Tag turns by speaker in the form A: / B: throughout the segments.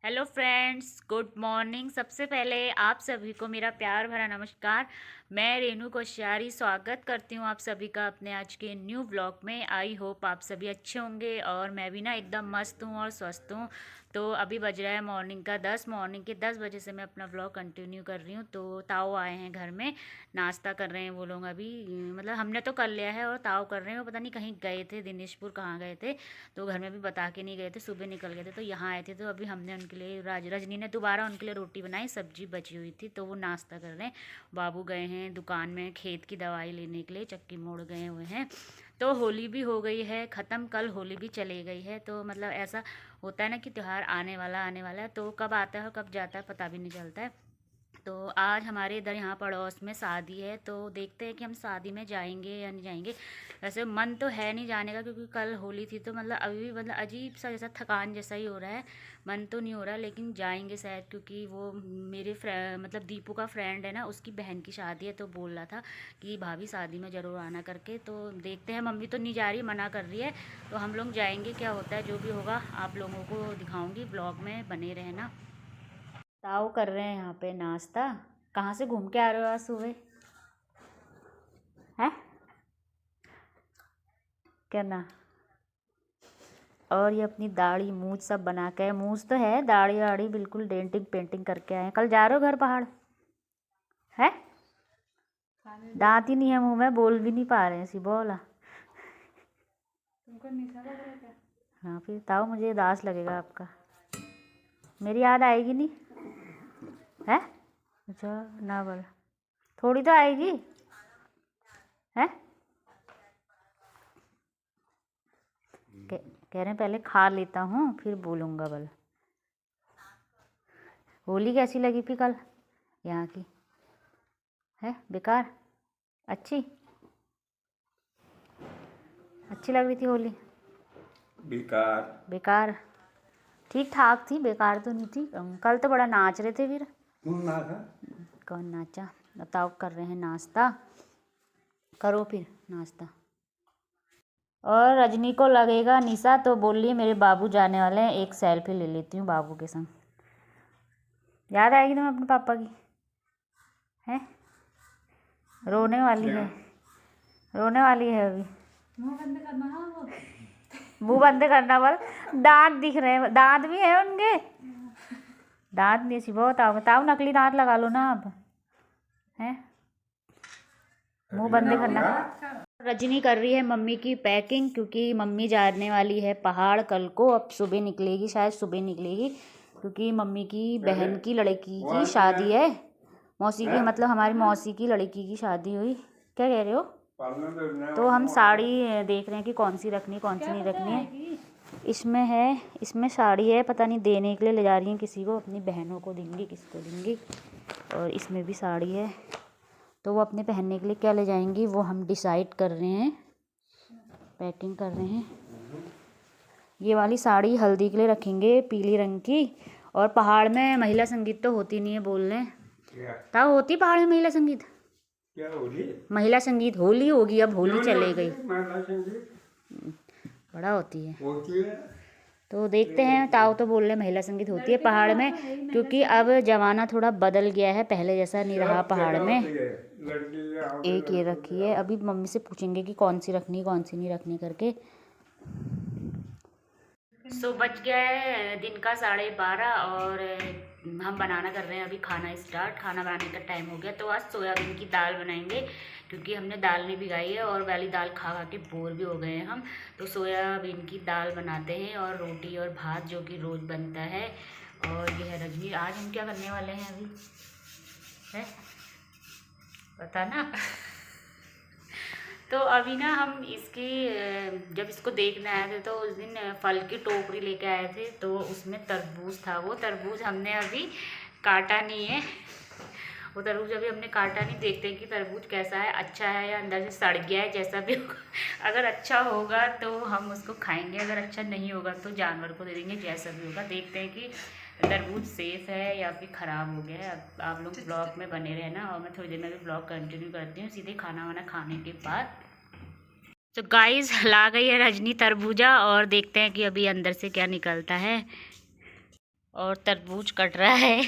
A: Hello friends, good morning. सबसे पहले आप सभी को मेरा प्यार भरा नमस्कार। मैं रेनू कोश्यारी स्वागत करती हूँ आप सभी का अपने आज के न्यू व्लॉग में। आई होप आप सभी अच्छे होंगे और मैं भी ना एकदम मस्त हूँ और स्वस्थ हूँ। तो अभी बज रहा है मॉर्निंग के 10 बजे से मैं अपना व्लॉग कंटिन्यू कर रही हूँ। तो ताऊ आए हैं घर में, नाश्ता कर रहे हैं वो लोग अभी। मतलब हमने तो कर लिया है और ताऊ कर रहे हैं। वो पता नहीं कहीं गए थे, दिनेशपुर कहाँ गए थे, तो घर में भी बता के नहीं गए थे, सुबह निकल गए थे। तो यहाँ आए थे तो अभी हमने उनके लिए रजनी ने दोबारा उनके लिए रोटी बनाई, सब्जी बची हुई थी तो वो नाश्ता कर रहे हैं। बाबू गए हैं दुकान में खेत की दवाई लेने के लिए, चक्की मोड़ गए हुए हैं। तो होली भी हो गई है ख़त्म, कल होली भी चली गई है। तो मतलब ऐसा होता है ना कि त्यौहार आने वाला है, तो कब आता है और कब जाता है पता भी नहीं चलता है। तो आज हमारे इधर यहाँ पड़ोस में शादी है, तो देखते हैं कि हम शादी में जाएंगे या नहीं जाएंगे। वैसे मन तो है नहीं जाने का, क्योंकि कल होली थी तो मतलब अभी भी मतलब अजीब सा जैसा थकान जैसा ही हो रहा है। मन तो नहीं हो रहा, लेकिन जाएंगे शायद, क्योंकि वो मेरे मतलब दीपू का फ्रेंड है ना, उसकी बहन की शादी है। तो बोल रहा था कि भाभी शादी में ज़रूर आना करके। तो देखते हैं, मम्मी तो नहीं जा रही, मना कर रही है। तो हम लोग जाएंगे, क्या होता है जो भी होगा आप लोगों को दिखाऊँगी, ब्लॉग में बने रहना। ताऊ कर रहे हैं यहाँ पे नाश्ता। कहाँ से घूम के आ रहे हो आज सुबह? है क्या ना? और ये अपनी दाढ़ी मूछ सब बना के, मूछ तो है, दाढ़ी वाड़ी बिल्कुल डेंटिंग पेंटिंग करके आए हैं। कल जा रहे हो घर पहाड़? है दांत ही नहीं है मुंह में, बोल भी नहीं पा रहे हैं, सी बोला। तुमको मीठा लग रहा है क्या? हाँ फिर ताऊ मुझे उदास लगेगा आपका, मेरी याद आएगी नहीं है। अच्छा ना बोल, थोड़ी तो आएगी है। कह रहे हैं पहले खा लेता हूँ फिर बोलूँगा। बल होली कैसी लगी थी कल यहाँ की? है बेकार? अच्छी अच्छी लग रही थी होली?
B: बेकार।
A: बेकार ठीक ठाक थी, बेकार तो नहीं थी। कल तो बड़ा नाच रहे थे फिर।
B: कौन नाचा?
A: कौन नाचा बताओ? कर रहे हैं नाश्ता, करो फिर नाश्ता। और रजनी को लगेगा निशा, तो बोल रही है मेरे बाबू जाने वाले हैं, एक सेल्फी ले लेती हूँ बाबू के संग। याद आएगी तुम्हें अपने पापा की? है रोने वाली है, रोने वाली है अभी। मुंह बंद करना, मुंह बंद करना बोल। दांत दिख रहे हैं, दांत भी है उनके, दांत नहीं सी बहुत आओ। ताऊ नकली दांत लगा लो ना आप, हैं मुंह बंद करना। रजनी कर रही है मम्मी की पैकिंग, क्योंकि मम्मी जाने वाली है पहाड़ कल को। अब सुबह निकलेगी, शायद सुबह निकलेगी, क्योंकि मम्मी की बहन की लड़की की शादी है। मौसी की मतलब हमारी मौसी की लड़की की शादी हुई। क्या कह रहे हो? तो हम साड़ी देख रहे हैं कि कौन सी रखनी कौन सी नहीं रखनी है। इसमें है, इसमें साड़ी है, पता नहीं देने के लिए ले जा रही हैं किसी को, अपनी बहनों को देंगी, किसको देंगी। और इसमें भी साड़ी है, तो वो अपने पहनने के लिए क्या ले जाएंगी वो हम डिसाइड कर रहे हैं, पैकिंग कर रहे हैं। ये वाली साड़ी हल्दी के लिए रखेंगे, पीली रंग की। और पहाड़ में महिला संगीत तो होती नहीं है, बोल रहे हैं। ताऊ होती पहाड़ में महिला संगीत?
B: क्या होली?
A: महिला संगीत होली होगी, अब होली चले गई,
B: महिला संगीत
A: बड़ा होती है।
B: होती है।
A: तो देखते हैं, ताऊ तो बोल रहे महिला संगीत होती है पहाड़ में, क्योंकि अब ज़माना थोड़ा बदल गया है, पहले जैसा नहीं रहा पहाड़ में। एक ये रखी है, अभी मम्मी से पूछेंगे कि कौन सी रखनी कौन सी नहीं रखनी करके। सो बज गया है दिन का 12:30 और हम बनाना कर रहे हैं अभी खाना स्टार्ट। खाना बनाने का टाइम हो गया। तो आज सोयाबीन की दाल बनाएंगे, क्योंकि हमने दाल नहीं भिगाई है और वाली दाल खा खा के बोर भी हो गए हैं हम। तो सोयाबीन की दाल बनाते हैं, और रोटी और भात जो कि रोज़ बनता है। और ये है रजनी। आज हम क्या करने वाले हैं अभी है पता ना। तो अभी ना हम इसकी जब इसको देखने आए थे तो उस दिन फल की टोकरी लेके आए थे, तो उसमें तरबूज था। वो तरबूज हमने अभी काटा नहीं है, वो तरबूज अभी हमने काटा नहीं। देखते हैं कि तरबूज कैसा है, अच्छा है या अंदर से सड़ गया है, जैसा भी होगा। अगर अच्छा होगा तो हम उसको खाएंगे, अगर अच्छा नहीं होगा तो जानवर को दे देंगे, जैसा भी होगा। देखते हैं कि तरबूज सेफ है या फिर ख़राब हो गया है। अब आप लोग ब्लॉग में बने रहना, और मैं थोड़ी देर में भी ब्लॉग कंटिन्यू करती हूँ सीधे खाना वाना खाने के बाद। तो गाइस ला गई है रजनी तरबूजा, और देखते हैं कि अभी अंदर से क्या निकलता है। और तरबूज कट रहा है।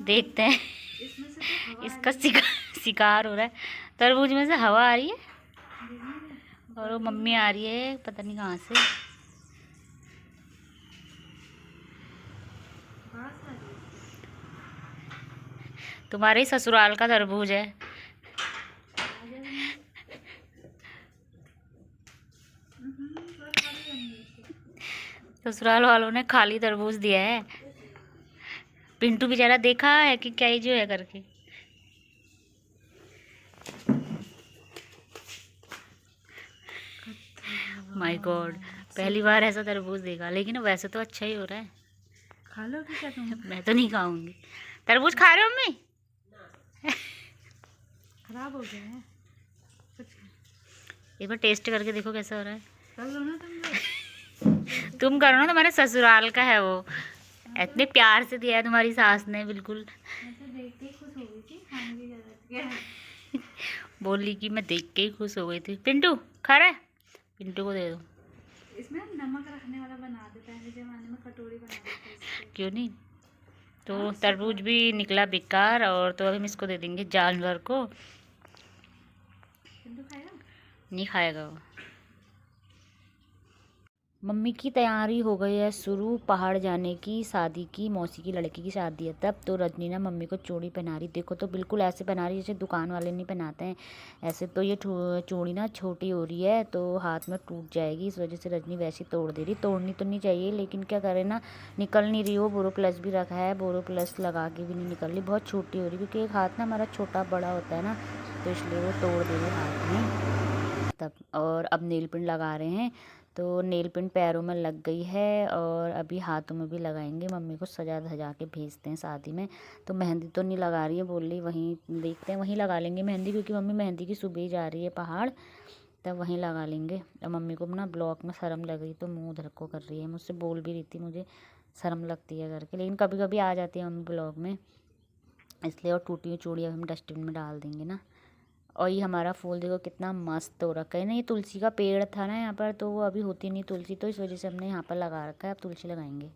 A: देखते हैं इसका शिकार हो रहा है। तरबूज में से हवा आ रही है और वो मम्मी आ रही है पता नहीं कहाँ से। तुम्हारे ही ससुराल का तरबूज है। ससुराल वालों ने खाली तरबूज दिया है। पिंटू बेचारा देखा है कि क्या ही जो है करके। माय गॉड, पहली बार ऐसा तरबूज देखा। लेकिन वैसे तो अच्छा ही हो रहा है।
C: खा लो कि क्या तुम?
A: मैं तो नहीं खाऊंगी। तरबूज खा रहे हो मम्मी?
C: खराब हो गया है।
A: एक बार टेस्ट करके देखो कैसा हो रहा है।
C: कर लो ना तुम लोग।
A: तुम करो ना, तुम्हारे ससुराल का है वो। इतने प्यार से दिया है तुम्हारी सास ने। बिल्कुल
C: मैं तो देख के खुश हो गई थी, खाने की जरूरत क्या है।
A: बोली कि मैं देख के ही खुश हो गई थी। पिंटू खा रहा है? पिंटू को दे दो।
C: इसमें नमक रखने वाला बना दे, पहले जमाने में कटोरी बना देते।
A: क्यों नहीं? तो तरबूज भी निकला बेकार, और तो अभी हम इसको दे देंगे जानवर को।
C: पिंटू खाएगा?
A: नहीं खाएगा वो। मम्मी की तैयारी हो गई है शुरू पहाड़ जाने की, शादी की। मौसी की लड़की की शादी है तब। तो रजनी ना मम्मी को चूड़ी पहना रही। देखो तो बिल्कुल ऐसे पहना रही जैसे दुकान वाले नहीं पहनाते हैं। ऐसे तो ये चूड़ी ना छोटी हो रही है तो हाथ में टूट जाएगी, इस वजह से रजनी वैसे तोड़ दे रही। तोड़नी तो नहीं चाहिए लेकिन क्या करें ना, निकल नहीं रही। वो बोरोप्लस भी रखा है, बोरोप्लस लगा के भी नहीं निकल रही। बहुत छोटी हो रही क्योंकि एक हाथ ना हमारा छोटा बड़ा होता है ना, तो इसलिए वो तोड़ दे रही हाथ में तब। और अब नेल पेंट लगा रहे हैं। तो नेल पेंट पैरों में लग गई है और अभी हाथों में भी लगाएंगे। मम्मी को सजा धजा के भेजते हैं शादी में। तो मेहंदी तो नहीं लगा रही है, बोल रही वहीं देखते हैं वहीं लगा लेंगे मेहंदी, क्योंकि मम्मी मेहंदी की सुबह ही जा रही है पहाड़, तब वहीं लगा लेंगे। और मम्मी को ना ब्लॉक में शर्म लग रही तो मुँह उधर को कर रही है। मुझसे बोल भी रही थी मुझे शर्म लगती है करके, लेकिन कभी कभी आ जाती है मम्मी ब्लॉग में इसलिए। और टूटी हुई चूड़ी अब हम डस्टबिन में डाल देंगे ना। और ये हमारा फूल देखो कितना मस्त हो रखा है ना। ये तुलसी का पेड़ था ना यहाँ पर, तो वो अभी होती नहीं तुलसी, तो इस वजह से हमने यहाँ पर लगा रखा है। अब तुलसी लगाएंगे।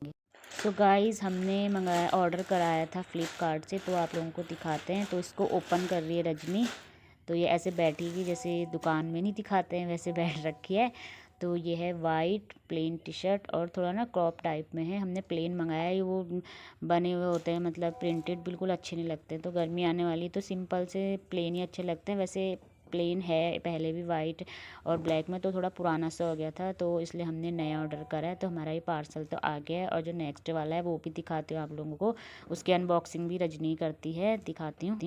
A: तो गाइस हमने मंगाया, ऑर्डर कराया था फ्लिपकार्ट से, तो आप लोगों को दिखाते हैं। तो इसको ओपन कर रही है रजनी। तो ये ऐसे बैठी जैसे दुकान में नहीं दिखाते हैं वैसे बैठ रखी है। तो ये है वाइट प्लेन टी शर्ट और थोड़ा ना क्रॉप टाइप में है। हमने प्लेन मंगाया है, वो बने हुए होते हैं मतलब प्रिंटेड, बिल्कुल अच्छे नहीं लगते। तो गर्मी आने वाली तो सिंपल से प्लेन ही अच्छे लगते हैं। वैसे प्लेन है पहले भी वाइट और ब्लैक में, तो थोड़ा पुराना सा हो गया था तो इसलिए हमने नया ऑर्डर करा है। तो हमारा ये पार्सल तो आ गया है और जो नेक्स्ट वाला है वो भी दिखाती हूँ आप लोगों को। उसकी अनबॉक्सिंग भी रजनी करती है, दिखाती हूँ।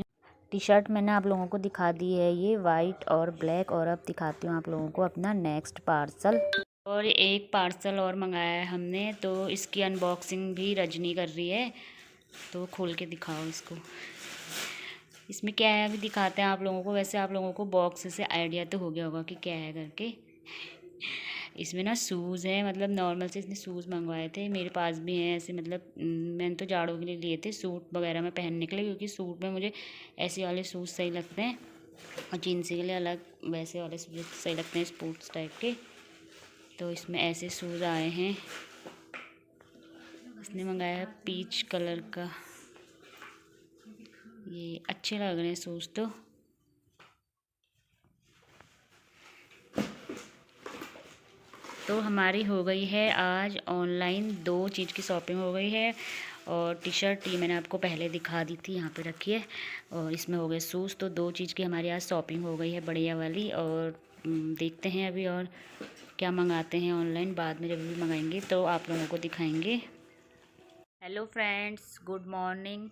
A: टी शर्ट मैंने आप लोगों को दिखा दी है, ये वाइट और ब्लैक। और अब दिखाती हूँ आप लोगों को अपना नेक्स्ट पार्सल। और एक पार्सल और मंगाया है हमने, तो इसकी अनबॉक्सिंग भी रजनी कर रही है। तो खोल के दिखाओ इसको। इसमें क्या है अभी दिखाते हैं आप लोगों को। वैसे आप लोगों को बॉक्स से आइडिया तो हो गया होगा कि क्या है करके। इसमें ना शूज़ है, मतलब नॉर्मल से इसने शूज़ मंगवाए थे, मेरे पास भी हैं ऐसे। मतलब मैंने तो जाड़ों के लिए लिए थे सूट वगैरह में पहनने के लिए, क्योंकि सूट में मुझे ऐसे वाले शूज़ सही लगते हैं और जीन्स के लिए अलग वैसे वाले शूज़ सही लगते हैं स्पोर्ट्स टाइप के। तो इसमें ऐसे शूज़ आए हैं। इसने मंगाया है पीच कलर का। ये अच्छे लग रहे हैं शूज़ तो हमारी हो गई है आज ऑनलाइन 2 चीज़ की शॉपिंग हो गई है। और टी शर्ट ये मैंने आपको पहले दिखा दी थी, यहाँ पे रखी है। और इसमें हो गए शूज़। तो 2 चीज़ की हमारी आज शॉपिंग हो गई है बढ़िया वाली। और देखते हैं अभी और क्या मंगाते हैं ऑनलाइन। बाद में जब भी मंगाएंगे तो आप लोगों को दिखाएंगे। Hello friends, good morning.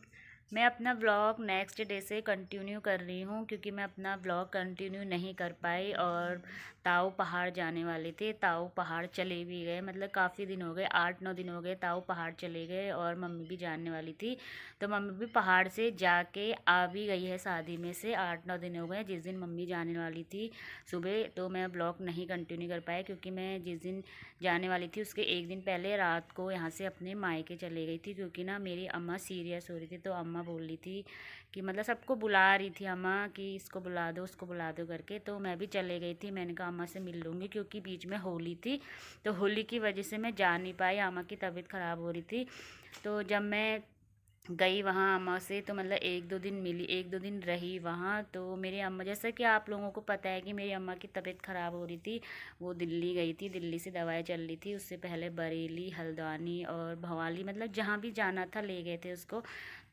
A: मैं अपना व्लॉग नेक्स्ट डे से कंटिन्यू कर रही हूँ, क्योंकि मैं अपना व्लॉग कंटिन्यू नहीं कर पाई। और ताऊ पहाड़ जाने वाले थे, ताऊ पहाड़ चले भी गए। मतलब काफ़ी दिन हो गए, 8-9 दिन हो गए ताऊ पहाड़ चले गए। और मम्मी भी जाने वाली थी, तो मम्मी भी पहाड़ से जाके आ भी गई है शादी में से। 8-9 दिन हो गए जिस दिन मम्मी जाने वाली थी सुबह। तो मैं ब्लॉग नहीं कंटिन्यू कर पाई, क्योंकि मैं जिस दिन जाने वाली थी उसके एक दिन पहले रात को यहाँ से अपने मायके चले गई थी। क्योंकि ना मेरी अम्मा सीरियस हो रही थी, तो अम्मा बोल रही थी कि मतलब सबको बुला रही थी अम्मा कि इसको बुला दो उसको बुला दो करके। तो मैं भी चले गई थी। मैंने कहा अम्मा से मिल लूँगी, क्योंकि बीच में होली थी, तो होली की वजह से मैं जा नहीं पाई। अम्मा की तबीयत ख़राब हो रही थी। तो जब मैं गई वहाँ अम्मा से तो मतलब 1-2 दिन मिली, 1-2 दिन रही वहाँ। तो मेरी अम्मा, जैसा कि आप लोगों को पता है कि मेरी अम्मा की तबीयत ख़राब हो रही थी, वो दिल्ली गई थी, दिल्ली से दवाई चल रही थी। उससे पहले बरेली, हल्द्वानी और भवाली, मतलब जहाँ भी जाना था ले गए थे उसको।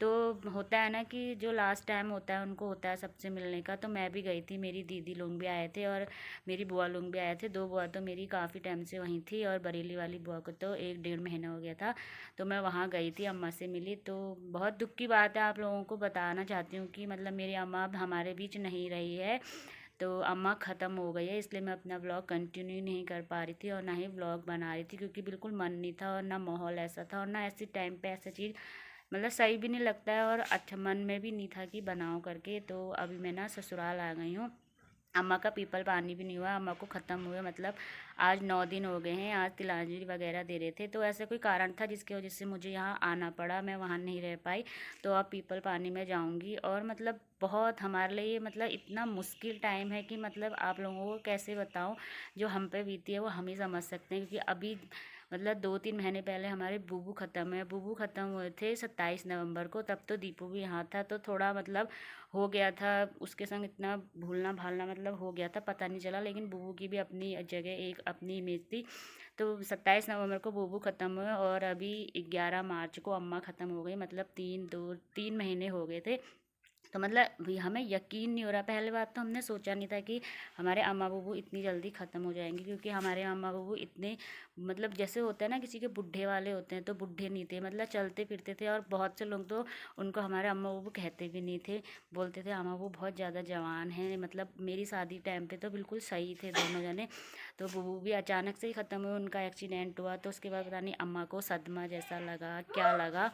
A: तो होता है ना कि जो लास्ट टाइम होता है उनको होता है सबसे मिलने का। तो मैं भी गई थी, मेरी दीदी लोग भी आए थे और मेरी बुआ लोग भी आए थे। 2 बुआ तो मेरी काफ़ी टाइम से वहीं थी और बरेली वाली बुआ को तो 1-1.5 महीना हो गया था। तो मैं वहाँ गई थी, अम्मा से मिली। तो बहुत दुख की बात है, आप लोगों को बताना चाहती हूँ कि मतलब मेरी अम्मा अब हमारे बीच नहीं रही है। तो अम्मा ख़त्म हो गई है, इसलिए मैं अपना व्लॉग कंटिन्यू नहीं कर पा रही थी और ना ही व्लॉग बना रही थी, क्योंकि बिल्कुल मन नहीं था और ना माहौल ऐसा था और ना ऐसी टाइम पे ऐसा चीज़ मतलब सही भी नहीं लगता है और अच्छा मन में भी नहीं था कि बनाओ करके। तो अभी मैं ना ससुराल आ गई हूँ। अम्मा का पीपल पानी भी नहीं हुआ, अम्मा को ख़त्म हुए मतलब आज 9 दिन हो गए हैं। आज तिलांजलि वगैरह दे रहे थे, तो ऐसा कोई कारण था जिसकी वजह से मुझे यहाँ आना पड़ा, मैं वहाँ नहीं रह पाई। तो अब पीपल पानी में जाऊँगी और मतलब बहुत हमारे लिए मतलब इतना मुश्किल टाइम है कि मतलब आप लोगों को कैसे बताऊँ। जो हम पे बीती है वो हम ही समझ सकते हैं, क्योंकि अभी मतलब 2-3 महीने पहले हमारे बूबू ख़त्म हुए। बूबू ख़त्म हुए थे 27 नवंबर को, तब तो दीपू भी यहाँ था। तो थोड़ा मतलब हो गया था उसके संग, इतना भूलना भालना मतलब हो गया था, पता नहीं चला। लेकिन बूबू की भी अपनी जगह एक अपनी इमेज थी। तो 27 नवंबर को बूबू ख़त्म हुए और अभी 11 मार्च को अम्मा ख़त्म हो गई, मतलब 3 महीने हो गए थे। तो मतलब हमें यकीन नहीं हो रहा। पहले बात तो हमने सोचा नहीं था कि हमारे अम्मा बुबू इतनी जल्दी ख़त्म हो जाएंगे, क्योंकि हमारे अम्मा बुबू इतने मतलब जैसे होता है ना किसी के बुढ़े वाले होते हैं, तो बुढ़े नहीं थे, मतलब चलते फिरते थे। और बहुत से लोग तो उनको हमारे अम्मा बुबू कहते भी नहीं थे, बोलते थे अम्मा बुबू बहुत ज़्यादा जवान हैं। मतलब मेरी शादी टाइम पे तो बिल्कुल सही थे दोनों जने। तो बुबू भी अचानक से ही ख़त्म हुए, उनका एक्सीडेंट हुआ। तो उसके बाद पता नहीं अम्मा को सदमा जैसा लगा क्या लगा,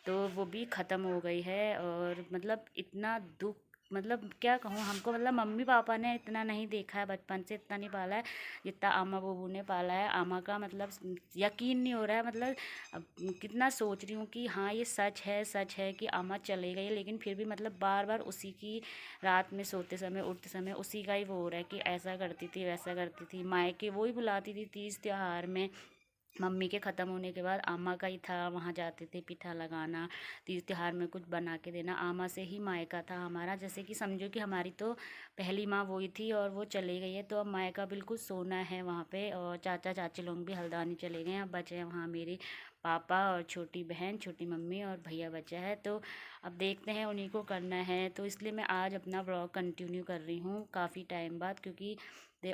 A: तो वो भी ख़त्म हो गई है। और मतलब इतना दुख, मतलब क्या कहूँ हमको, मतलब मम्मी पापा ने इतना नहीं देखा है, बचपन से इतना नहीं पाला है जितना अम्मा बुबू ने पाला है। अम्मा का मतलब यकीन नहीं हो रहा है, मतलब अब कितना सोच रही हूँ कि हाँ ये सच है कि अम्मा चले गई, लेकिन फिर भी मतलब बार बार उसी की रात में सोते समय उठते समय उसी का ही वो हो रहा है कि ऐसा करती थी वैसा करती थी। मायके वो ही बुलाती थी तीज त्योहार में। मम्मी के ख़त्म होने के बाद आमा का ही था, वहाँ जाते थे पिठा लगाना, तीज त्योहार में कुछ बना के देना। आमा से ही मायका था हमारा, जैसे कि समझो कि हमारी तो पहली माँ वही थी और वो चली गई है। तो अब मायका बिल्कुल सोना है वहाँ पे। और चाचा चाची लोग भी हल्द्वानी चले गए हैं, अब बचे हैं वहाँ मेरे पापा और छोटी बहन, छोटी मम्मी और भैया बचा है। तो अब देखते हैं, उन्हीं को करना है। तो इसलिए मैं आज अपना व्लॉग कंटिन्यू कर रही हूँ काफ़ी टाइम बाद, क्योंकि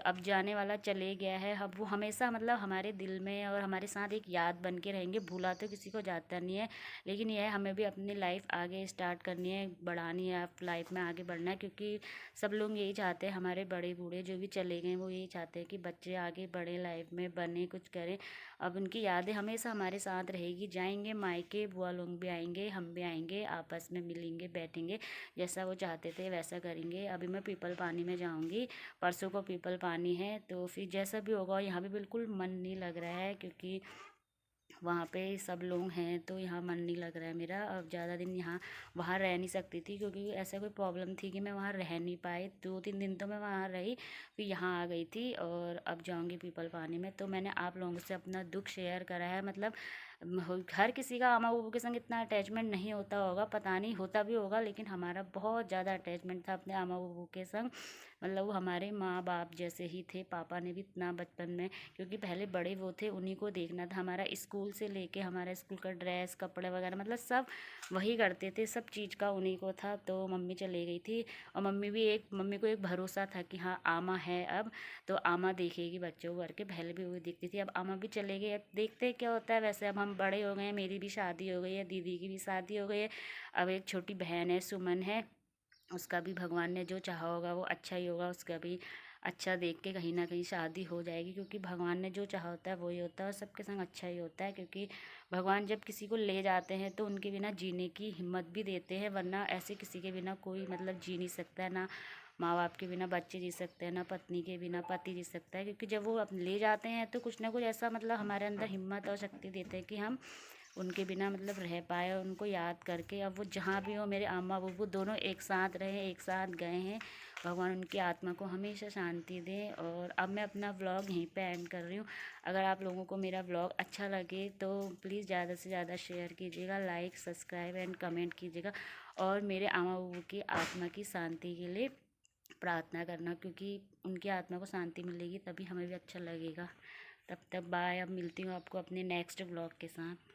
A: अब जाने वाला चले गया है। अब वो हमेशा मतलब हमारे दिल में और हमारे साथ एक याद बन के रहेंगे। भूला तो किसी को जाता नहीं है, लेकिन यह है हमें भी अपनी लाइफ आगे स्टार्ट करनी है, बढ़ानी है, लाइफ में आगे बढ़ना है। क्योंकि सब लोग यही चाहते हैं, हमारे बड़े बूढ़े जो भी चले गए वो यही चाहते हैं कि बच्चे आगे बढ़े, लाइफ में बने, कुछ करें। अब उनकी यादें हमेशा हमारे साथ रहेगी। जाएंगे मायके, बुआ लोग भी आएंगे, हम भी आएंगे, आपस में मिलेंगे, बैठेंगे, जैसा वो चाहते थे वैसा करेंगे। अभी मैं पीपल पानी में जाऊँगी, परसों को पीपल पानी है। तो फिर जैसा भी होगा, यहाँ भी बिल्कुल मन नहीं लग रहा है, क्योंकि वहाँ पे सब लोग हैं तो यहाँ मन नहीं लग रहा है मेरा। अब ज़्यादा दिन यहाँ वहाँ रह नहीं सकती थी, क्योंकि ऐसा कोई प्रॉब्लम थी कि मैं वहाँ रह नहीं पाई। 2-3 दिन तो मैं वहाँ रही, फिर यहाँ आ गई थी और अब जाऊँगी पीपल पानी में। तो मैंने आप लोगों से अपना दुख शेयर करा है। मतलब हर किसी का अम्मा बाबू के संग इतना अटैचमेंट नहीं होता होगा, पता नहीं होता भी होगा, लेकिन हमारा बहुत ज़्यादा अटैचमेंट था अपने अम्मा बाबू के संग। मतलब वो हमारे माँ बाप जैसे ही थे। पापा ने भी इतना बचपन में, क्योंकि पहले बड़े वो थे, उन्हीं को देखना था। हमारा स्कूल से लेके हमारा स्कूल का ड्रेस कपड़े वगैरह मतलब सब वही करते थे, सब चीज़ का उन्हीं को था। तो मम्मी चली गई थी और मम्मी को एक भरोसा था कि हाँ आमा है अब, तो आमा देखेगी बच्चों को करके। पहले भी वही देखती थी, अब आमा भी चले गए। अब देखते हैं क्या होता है। वैसे अब हम बड़े हो गए हैं, मेरी भी शादी हो गई है, दीदी की भी शादी हो गई है। अब एक छोटी बहन है, सुमन है, उसका भी भगवान ने जो चाहा होगा वो अच्छा ही होगा। उसका भी अच्छा देख के कहीं ना कहीं शादी हो जाएगी, क्योंकि भगवान ने जो चाहा होता है वही होता है और सबके संग अच्छा ही होता है। क्योंकि भगवान जब किसी को ले जाते हैं तो उनके बिना जीने की हिम्मत भी देते हैं, वरना ऐसे किसी के बिना कोई मतलब जी नहीं सकता है। ना माँ बाप के बिना बच्चे जी सकते हैं, ना पत्नी के बिना पति जी सकता है। क्योंकि जब वो ले जाते हैं तो कुछ ना कुछ ऐसा मतलब हमारे अंदर हिम्मत और शक्ति देते हैं कि हम उनके बिना मतलब रह पाए, उनको याद करके। अब वो जहाँ भी हो, मेरे अम्मा बुब्बू दोनों एक साथ रहे, एक साथ गए हैं। भगवान उनकी आत्मा को हमेशा शांति दे। और अब मैं अपना व्लॉग यहीं पे एंड कर रही हूँ। अगर आप लोगों को मेरा व्लॉग अच्छा लगे तो प्लीज़ ज़्यादा से ज़्यादा शेयर कीजिएगा, लाइक सब्सक्राइब एंड कमेंट कीजिएगा। और मेरे अम्मा बुब्बू की आत्मा की शांति के लिए प्रार्थना करना, क्योंकि उनकी आत्मा को शांति मिलेगी तभी हमें भी अच्छा लगेगा। तब तक बाय। अब मिलती हूँ आपको अपने नेक्स्ट व्लॉग के साथ।